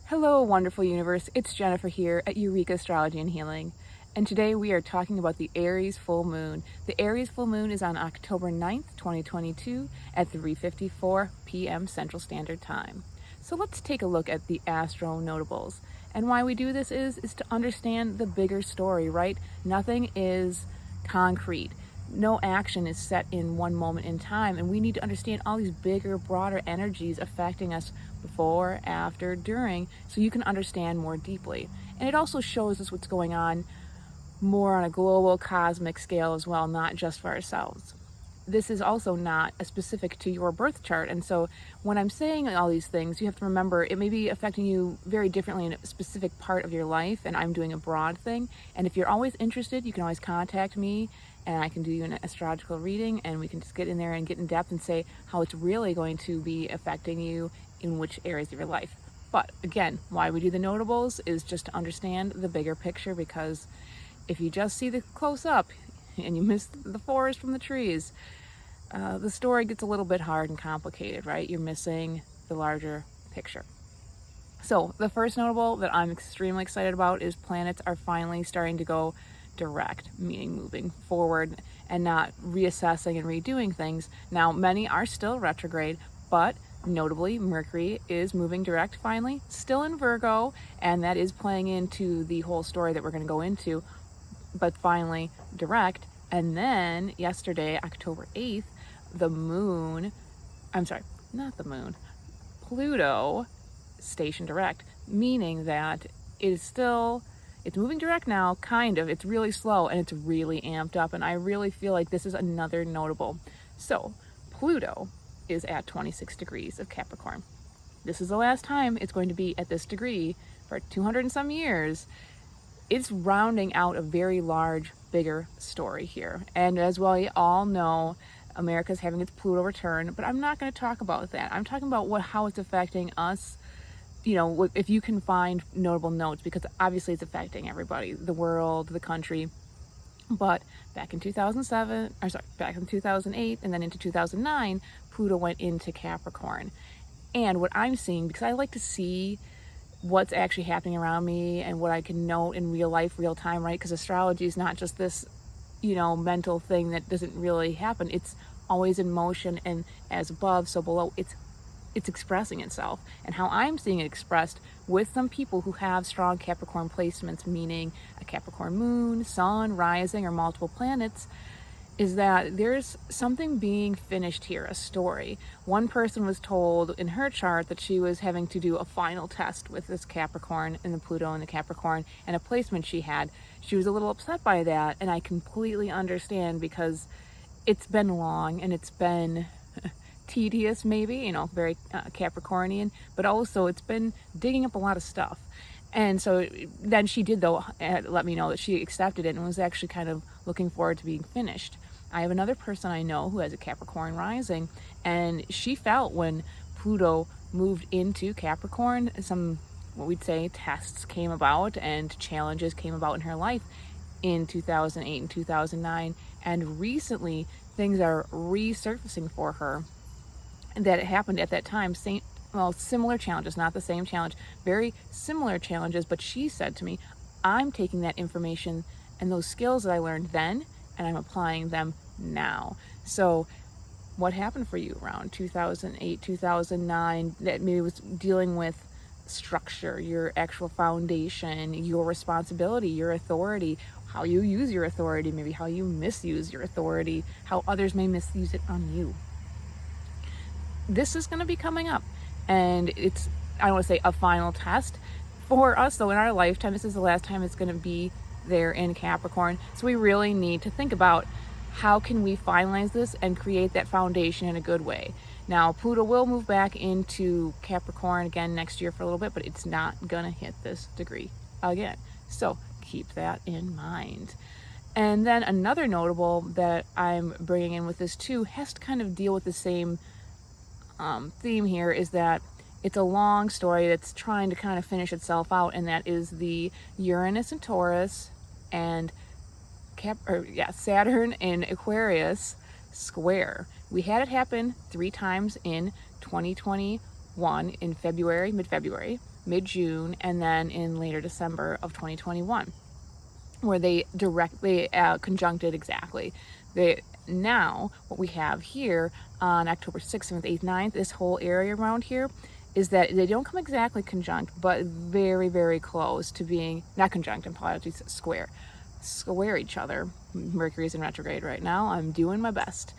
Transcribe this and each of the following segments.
Hello, wonderful universe. It's Jennifer here at Eureka Astrology and Healing. And today we are talking about the Aries full moon. The Aries full moon is on October 9th, 2022 at 3:54 p.m. Central Standard Time. So let's take a look at the astro notables. And why we do this is to understand the bigger story, right? Nothing is concrete. No action is set in one moment in time, and we need to understand all these bigger, broader energies affecting us before, after, during, so you can understand more deeply. And it also shows us what's going on more on a global cosmic scale as well, not just for ourselves. This is also not a specific to your birth chart, and so when I'm saying all these things, you have to remember it may be affecting you very differently in a specific part of your life, and I'm doing a broad thing. And if you're always interested, you can always contact me and I can do you an astrological reading, and we can just get in there and get in depth and say how it's really going to be affecting you in which areas of your life. But again, why we do the notables is just to understand the bigger picture, because if you just see the close up and you miss the forest from the trees, the story gets a little bit hard and complicated, right? You're missing the larger picture. So the first notable that I'm extremely excited about is planets are finally starting to go direct, meaning moving forward and not reassessing and redoing things. Now, many are still retrograde, but notably Mercury is moving direct finally, still in Virgo, and that is playing into the whole story that we're going to go into, but finally direct. And then yesterday, October 8th, Pluto stationed direct, meaning that it's moving direct now, kind of. It's really slow and it's really amped up, and I really feel like this is another notable. So Pluto is at 26 degrees of Capricorn. This is the last time it's going to be at this degree for 200 and some years. It's rounding out a very large, bigger story here. And as well, you all know, America's having its Pluto return, but I'm not going to talk about that. I'm talking about how it's affecting us. You know, if you can find notable notes, because obviously it's affecting everybody, the world, the country. But back in 2008, and then into 2009, Pluto went into Capricorn. And what I'm seeing, because I like to see what's actually happening around me and what I can note in real life, real time, right? Because astrology is not just this, mental thing that doesn't really happen. It's always in motion, and as above, so below. It's expressing itself. And how I'm seeing it expressed with some people who have strong Capricorn placements, meaning a Capricorn moon, sun, rising, or multiple planets, is that there's something being finished here, a story. One person was told in her chart that she was having to do a final test with this Capricorn and the Pluto and the Capricorn and a placement she had. She was a little upset by that, and I completely understand, because it's been long and it's been tedious, maybe, very Capricornian, but also it's been digging up a lot of stuff. And so then she did, though, let me know that she accepted it and was actually kind of looking forward to being finished. I have another person I know who has a Capricorn rising, and she felt when Pluto moved into Capricorn, some, what we'd say, tests came about and challenges came about in her life in 2008 and 2009. And recently, things are resurfacing for her that happened at that time. Similar challenges, not the same challenge, very similar challenges. But she said to me, I'm taking that information and those skills that I learned then, and I'm applying them now. So what happened for you around 2008, 2009 that maybe was dealing with structure, your actual foundation, your responsibility, your authority, how you use your authority, maybe how you misuse your authority, how others may misuse it on you. This is going to be coming up, and it's, I don't want to say a final test for us, though in our lifetime, this is the last time it's going to be there in Capricorn. So we really need to think about how can we finalize this and create that foundation in a good way. Now, Pluto will move back into Capricorn again next year for a little bit, but it's not going to hit this degree again. So keep that in mind. And then another notable that I'm bringing in with this too has to kind of deal with the same theme here, is that it's a long story that's trying to kind of finish itself out, and that is the Uranus and Taurus and Saturn and Aquarius square. We had it happen 3 times in 2021 in February, mid-February. mid-June, and then in later December of 2021, where they directly conjuncted exactly. Now, what we have here on October 6th, 7th, 8th, 9th, this whole area around here, is that they don't come exactly conjunct, but very, very close to being, not conjunct, apologies, square each other. Mercury's in retrograde right now. I'm doing my best.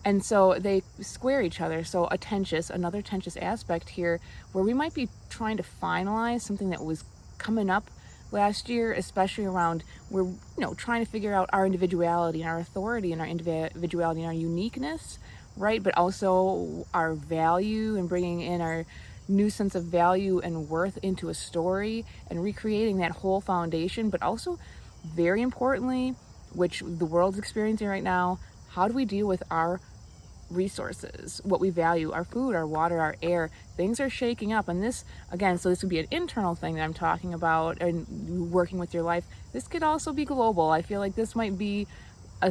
And so they square each other. So another tensious aspect here, where we might be trying to finalize something that was coming up last year, especially around, we're trying to figure out our individuality and our authority and our individuality and our uniqueness, right? But also our value, and bringing in our new sense of value and worth into a story and recreating that whole foundation. But also, very importantly, which the world's experiencing right now, how do we deal with our resources, what we value, our food, our water, our air? Things are shaking up, and this, again, so this would be an internal thing that I'm talking about, and working with your life. This could also be global. I feel like this might be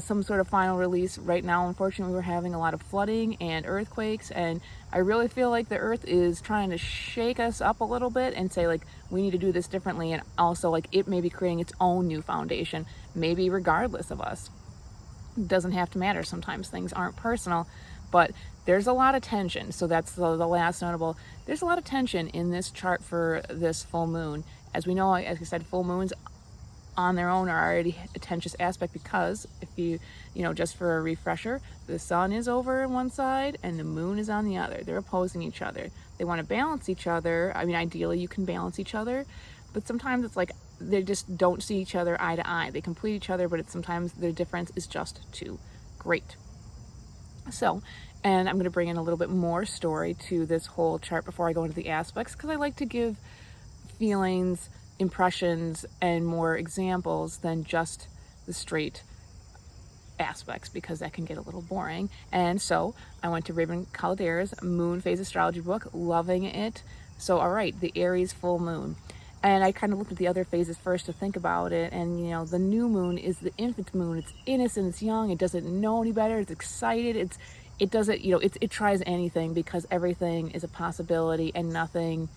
some sort of final release. Right now, unfortunately, we're having a lot of flooding and earthquakes, and I really feel like the earth is trying to shake us up a little bit and say, like, we need to do this differently, and also, like, it may be creating its own new foundation, maybe regardless of us. It doesn't have to matter. Sometimes things aren't personal, but there's a lot of tension. So that's the last notable. There's a lot of tension in this chart for this full moon. As we know, as I said, full moons on their own are already a tensious aspect, because if just for a refresher, the sun is over on one side and the moon is on the other. They're opposing each other. They want to balance each other. I mean, ideally you can balance each other, but sometimes it's like they just don't see each other eye to eye. They complete each other, but sometimes their difference is just too great. So, and I'm going to bring in a little bit more story to this whole chart before I go into the aspects, because I like to give feelings, impressions, and more examples than just the straight aspects, because that can get a little boring. And so I went to Raven Caldeira's Moon Phase Astrology book, loving it. So, all right, the Aries full moon. And I kind of looked at the other phases first to think about it. And, the new moon is the infant moon. It's innocent, it's young, it doesn't know any better, it's excited, it doesn't, it tries anything, because everything is a possibility, and nothing,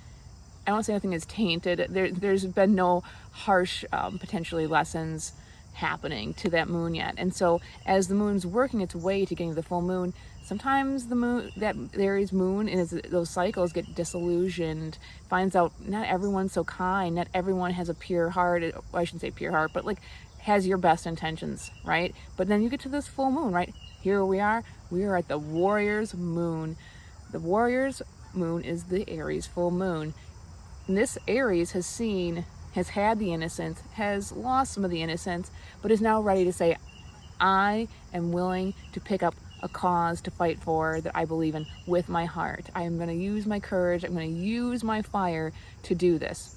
I don't say nothing is tainted. There's been no harsh, potentially, lessons happening to that moon yet. And so as the moon's working its way to getting to the full moon, sometimes the moon, that Aries moon, and those cycles get disillusioned, finds out not everyone's so kind, not everyone has a pure heart. Well, I shouldn't say pure heart, but like has your best intentions, right? But then you get to this full moon, right? Here we are at the Warrior's moon. The Warrior's moon is the Aries full moon. And this Aries has had the innocence, has lost some of the innocence, but is now ready to say, I am willing to pick up a cause to fight for that I believe in with my heart. I am going to use my courage. I'm going to use my fire to do this.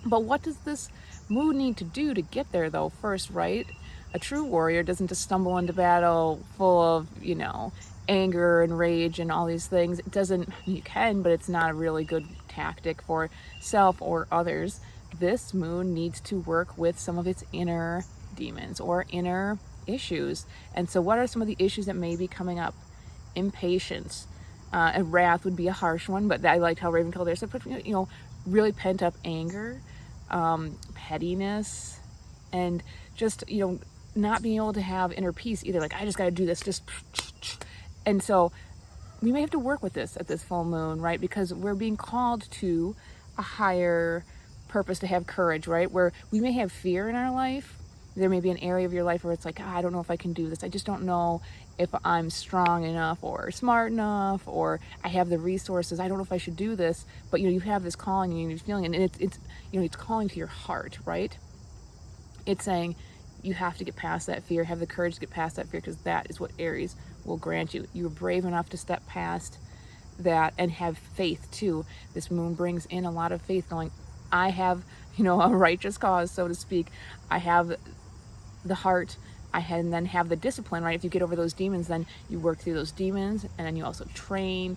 But what does this moon need to do to get there, though, first, right? A true warrior doesn't just stumble into battle full of, anger and rage and all these things. It doesn't, you can, but it's not a really good tactic for self or others. This moon needs to work with some of its inner demons or inner issues. And so what are some of the issues that may be coming up? Impatience. And wrath would be a harsh one, but I liked how Raven Caldeira said, really pent up anger, pettiness, and just, not being able to have inner peace either. Like, I just got to do this, and so we may have to work with this at this full moon, right? Because we're being called to a higher purpose, to have courage, right? Where we may have fear in our life. There may be an area of your life where it's like, I don't know if I can do this. I just don't know if I'm strong enough or smart enough, or I have the resources. I don't know if I should do this. But you have this calling and you're feeling it, and it's calling to your heart, right? It's saying you have to get past that fear, have the courage to get past that fear, because that is what Aries will grant you. You're brave enough to step past that and have faith too. This moon brings in a lot of faith, going, I have, a righteous cause, so to speak. I have the heart, and then have the discipline, right? If you get over those demons, then you work through those demons, and then you also train,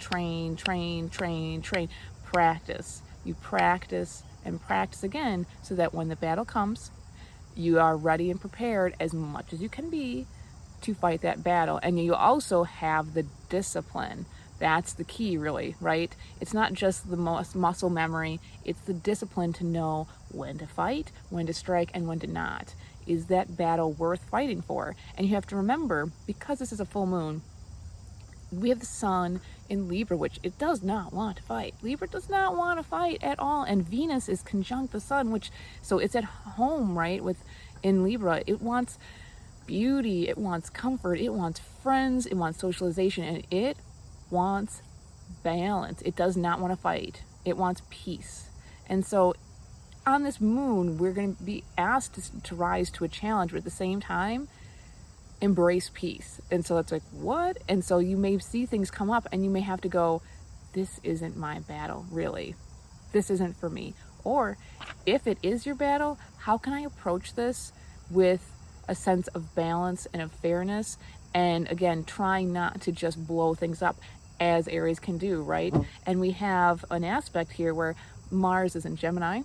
practice. You practice and practice again, so that when the battle comes, you are ready and prepared as much as you can be to fight that battle. And you also have the discipline That's the key, really, right? It's not just the muscle memory, it's the discipline to know when to fight, when to strike, and when to not. Is that battle worth fighting for? And you have to remember, because this is a full moon, we have the sun in Libra, which it does not want to fight. Libra does not want to fight at all. And Venus is conjunct the sun, so it's at home, right? In Libra, it wants beauty, it wants comfort, it wants friends, it wants socialization, and it wants balance. It does not want to fight. It wants peace. And so on this moon, we're going to be asked to rise to a challenge, but at the same time, embrace peace. And so it's like, what? And so you may see things come up and you may have to go, this isn't my battle, really. This isn't for me. Or if it is your battle, how can I approach this with a sense of balance and of fairness? And again, trying not to just blow things up as Aries can do, right? And we have an aspect here where Mars is in Gemini.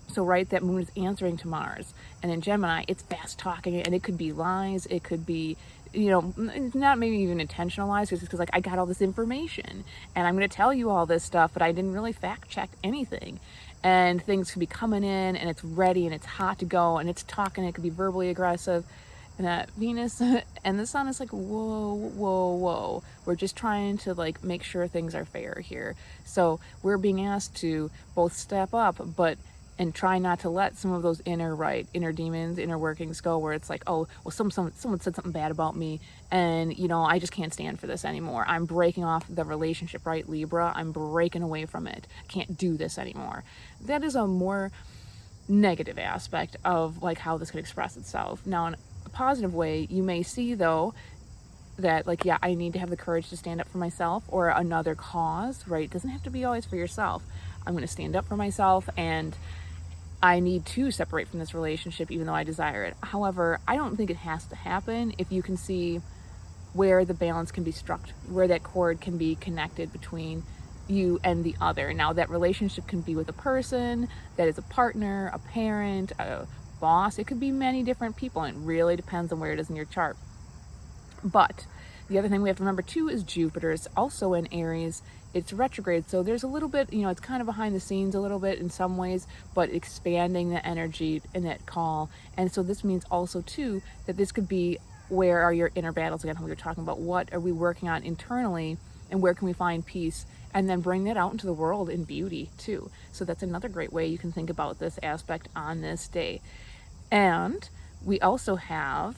So, right, that moon is answering to Mars. And in Gemini, it's fast talking, and it could be lies. It could be, not maybe even intentional lies, because like, I got all this information and I'm going to tell you all this stuff, but I didn't really fact check anything. And things could be coming in and it's ready and it's hot to go and it's talking. It could be verbally aggressive. And that Venus and the sun is like, whoa, whoa, whoa. We're just trying to like make sure things are fair here. So we're being asked to both step up, and try not to let some of those inner demons, inner workings go, where it's like, oh, well, someone said something bad about me, and I just can't stand for this anymore. I'm breaking off the relationship, right, Libra? I'm breaking away from it. I can't do this anymore. That is a more negative aspect of like how this could express itself. Now, in a positive way, you may see though that like, yeah, I need to have the courage to stand up for myself or another cause, right? It doesn't have to be always for yourself. I'm going to stand up for myself, and I need to separate from this relationship even though I desire it. However, I don't think it has to happen if you can see where the balance can be struck, where that cord can be connected between you and the other. Now, that relationship can be with a person that is a partner, a parent, a boss. It could be many different people, and it really depends on where it is in your chart. But the other thing we have to remember too is Jupiter is also in Aries. It's retrograde, so there's a little bit, it's kind of behind the scenes a little bit in some ways, but expanding the energy in that call. And so this means also too that this could be, where are your inner battles again? We were talking about what are we working on internally, and where can we find peace, and then bring that out into the world in beauty too. So that's another great way you can think about this aspect on this day. And we also have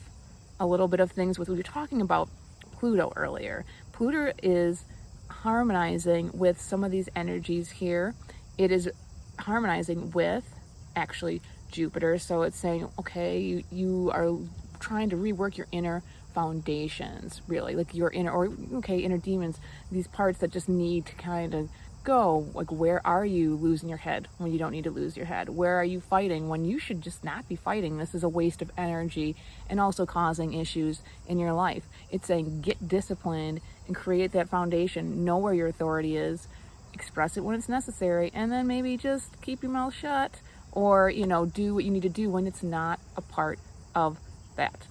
a little bit of things with, we were talking about Pluto earlier. Pluto is harmonizing with some of these energies here. It is harmonizing with actually Jupiter. So it's saying, okay, you are trying to rework your inner foundations, really, like your inner demons, these parts that just need to kind of go. Like, where are you losing your head when you don't need to lose your head? Where are you fighting when you should just not be fighting? This is a waste of energy and also causing issues in your life. It's saying get disciplined and create that foundation. Know where your authority is, express it when it's necessary, and then maybe just keep your mouth shut, or do what you need to do when it's not a part of that.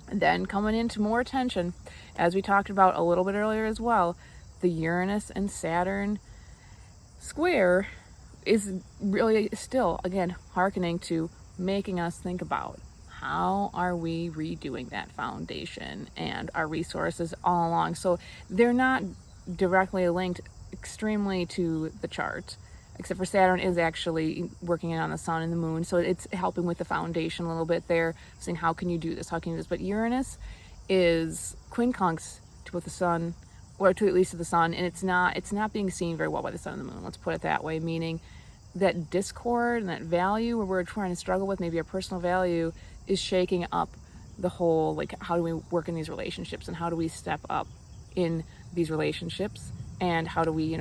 And then coming into more attention, as we talked about a little bit earlier as well, the Uranus and Saturn square is really still, again, hearkening to making us think about how are we redoing that foundation and our resources all along. So they're not directly linked extremely to the chart, except for Saturn is actually working on the sun and the moon. So it's helping with the foundation a little bit there, saying how can you do this? How can you do this? But Uranus is quincunx to both the sun, or to at least to the sun, and it's not being seen very well by the sun and the moon. Let's put it that way, meaning that discord and that value where we're trying to struggle with maybe our personal value is shaking up the whole, like, how do we work in these relationships, and how do we step up in these relationships, and how do we,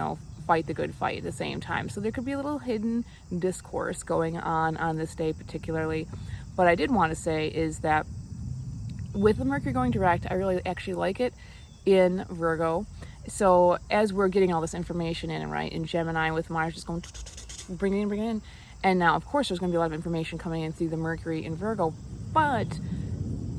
fight the good fight at the same time. So there could be a little hidden discourse going on this day particularly. But I did want to say is that with the Mercury going direct, I really actually like it in Virgo. So as we're getting all this information in, right, in Gemini with Mars just going bring it in, and now of course there's going to be a lot of information coming in through the Mercury in Virgo, but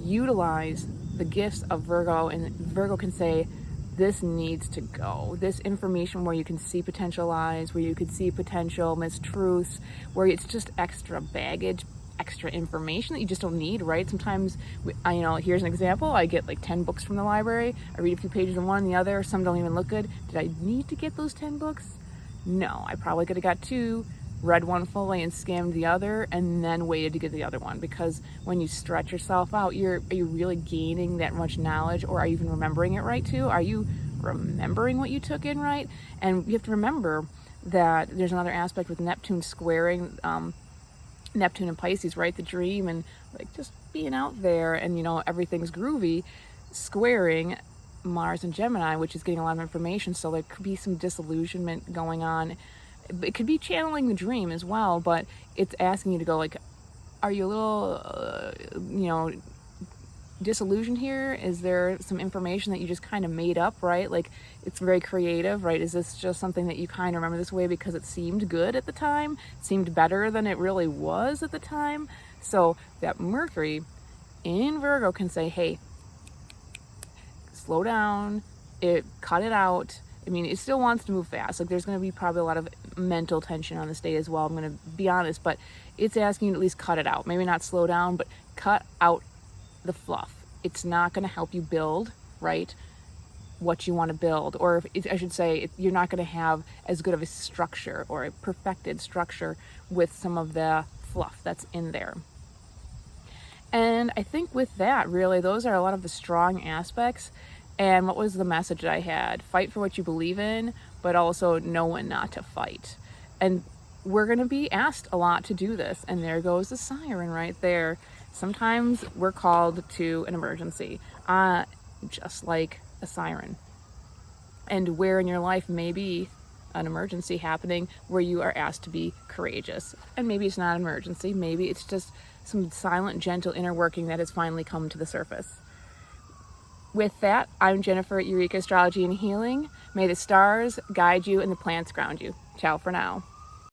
utilize the gifts of Virgo, and Virgo can say, this needs to go. This information where you can see potential lies, where you could see potential mistruths, where it's just extra baggage, extra information that you just don't need, right? Sometimes, here's an example. I get like 10 books from the library. I read a few pages of one and the other. Some don't even look good. Did I need to get those 10 books? No, I probably could have got 2, read one fully and skimmed the other, and then waited to get the other one. Because when you stretch yourself out, are you really gaining that much knowledge, or are you even remembering it right too? Are you remembering what you took in right? And you have to remember that there's another aspect with Neptune squaring Neptune and Pisces, right? The dream and like just being out there and everything's groovy, squaring Mars and Gemini, which is getting a lot of information. So there could be some disillusionment going on. It could be channeling the dream as well, but it's asking you to go like, are you a little, disillusioned here? Is there some information that you just kind of made up, right? Like it's very creative, right? Is this just something that you kind of remember this way because it seemed good at the time, seemed better than it really was at the time? So that Mercury in Virgo can say, hey, slow down, cut it out. I mean, it still wants to move fast. Like there's going to be probably a lot of mental tension on this day as well. I'm going to be honest, but it's asking you to at least cut it out. Maybe not slow down, but cut out the fluff. It's not going to help you build, right, what you want to build. Or I should say, you're not going to have as good of a structure or a perfected structure with some of the fluff that's in there. And I think with that, really, those are a lot of the strong aspects. And what was the message that I had? Fight for what you believe in, but also know when not to fight. And we're going to be asked a lot to do this. And there goes the siren right there. Sometimes we're called to an emergency, just like a siren. And where in your life may be an emergency happening where you are asked to be courageous. And maybe it's not an emergency. Maybe it's just some silent, gentle inner working that has finally come to the surface. With that, I'm Jennifer at Eureka Astrology and Healing. May the stars guide you and the plants ground you. Ciao for now.